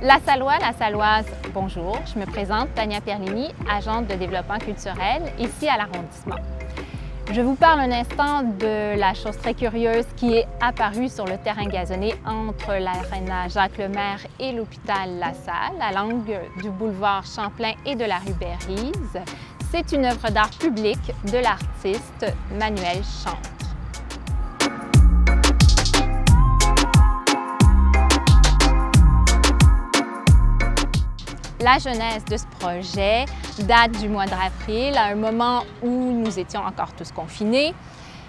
La Salloise, bonjour. Je me présente, Tania Perlini, agente de développement culturel ici à l'arrondissement. Je vous parle un instant de la chose très curieuse qui est apparue sur le terrain gazonné entre l'aréna Jacques-Lemaire et l'hôpital La Salle, à l'angle du boulevard Champlain et de la rue Berrise. C'est une œuvre d'art publique de l'artiste Manuel Chantre. La genèse de ce projet date du mois d'avril, à un moment où nous étions encore tous confinés.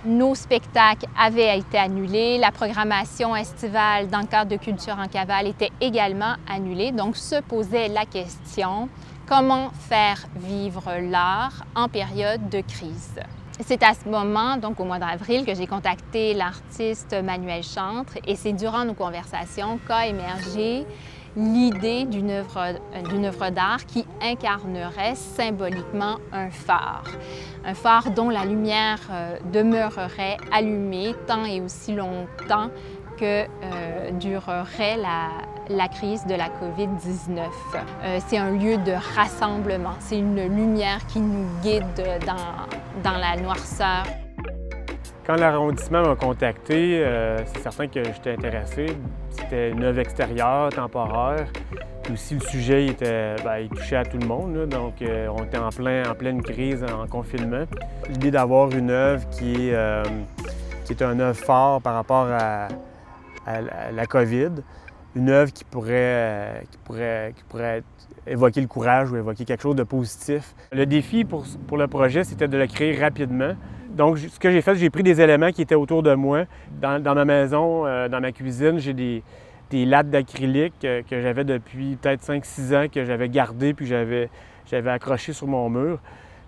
Nos spectacles avaient été annulés, la programmation estivale dans le cadre de Culture en cavale était également annulée. Donc se posait la question, comment faire vivre l'art en période de crise? C'est à ce moment, donc au mois d'avril, que j'ai contacté l'artiste Manuel Chantre et c'est durant nos conversations qu'a émergé l'idée d'une œuvre d'art qui incarnerait symboliquement un phare dont la lumière demeurerait allumée tant et aussi longtemps que durerait la crise de la COVID-19. C'est un lieu de rassemblement, c'est une lumière qui nous guide dans la noirceur. Quand l'arrondissement m'a contacté, c'est certain que j'étais intéressé. C'était une œuvre extérieure, temporaire. Puis aussi, le sujet il touchait à tout le monde. Là. Donc, on était en pleine crise, en confinement. L'idée d'avoir une œuvre qui est un œuvre fort par rapport à la COVID, une œuvre qui pourrait évoquer le courage ou évoquer quelque chose de positif. Le défi pour le projet, c'était de le créer rapidement. Donc, ce que j'ai fait, j'ai pris des éléments qui étaient autour de moi. Dans ma maison, dans ma cuisine, j'ai des lattes d'acrylique que j'avais depuis peut-être 5-6 ans, que j'avais gardées puis j'avais accrochées sur mon mur.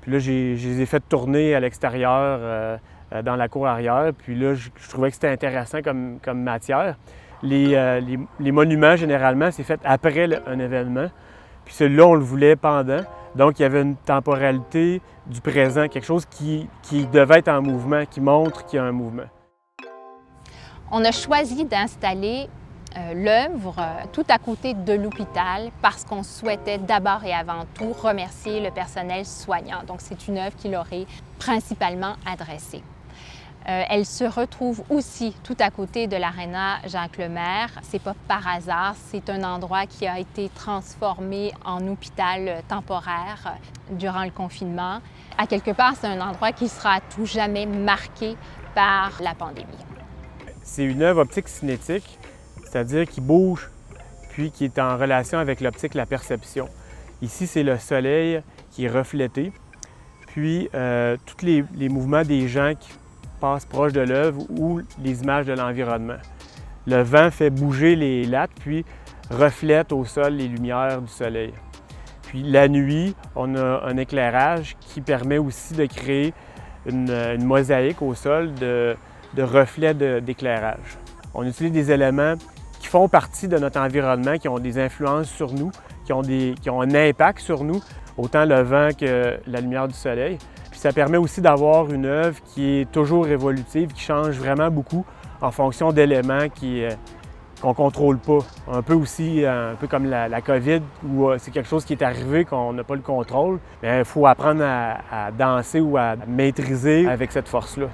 Puis là, je les ai fait tourner à l'extérieur, dans la cour arrière. Puis là, je trouvais que c'était intéressant comme matière. Les monuments, généralement, c'est fait après un événement. Puis celui-là, on le voulait pendant. Donc, il y avait une temporalité du présent, quelque chose qui devait être en mouvement, qui montre qu'il y a un mouvement. On a choisi d'installer l'œuvre tout à côté de l'hôpital parce qu'on souhaitait d'abord et avant tout remercier le personnel soignant. Donc, c'est une œuvre qui leur est principalement adressée. Elle se retrouve aussi tout à côté de l'aréna Jacques-Lemaire. C'est pas par hasard, c'est un endroit qui a été transformé en hôpital temporaire durant le confinement. À quelque part, c'est un endroit qui sera à tout jamais marqué par la pandémie. C'est une œuvre optique cinétique, c'est-à-dire qui bouge puis qui est en relation avec l'optique, la perception. Ici, c'est le soleil qui est reflété, puis tous les mouvements des gens qui passe proche de l'œuvre ou les images de l'environnement. Le vent fait bouger les lattes, puis reflète au sol les lumières du soleil. Puis la nuit, on a un éclairage qui permet aussi de créer une mosaïque au sol de reflets d'éclairage. On utilise des éléments qui font partie de notre environnement, qui ont des influences sur nous, qui ont un impact sur nous, autant le vent que la lumière du soleil. Puis ça permet aussi d'avoir une œuvre qui est toujours évolutive, qui change vraiment beaucoup en fonction d'éléments qu'on ne contrôle pas. Un peu comme la COVID, où c'est quelque chose qui est arrivé qu'on n'a pas le contrôle. Mais il faut apprendre à danser ou à maîtriser avec cette force-là.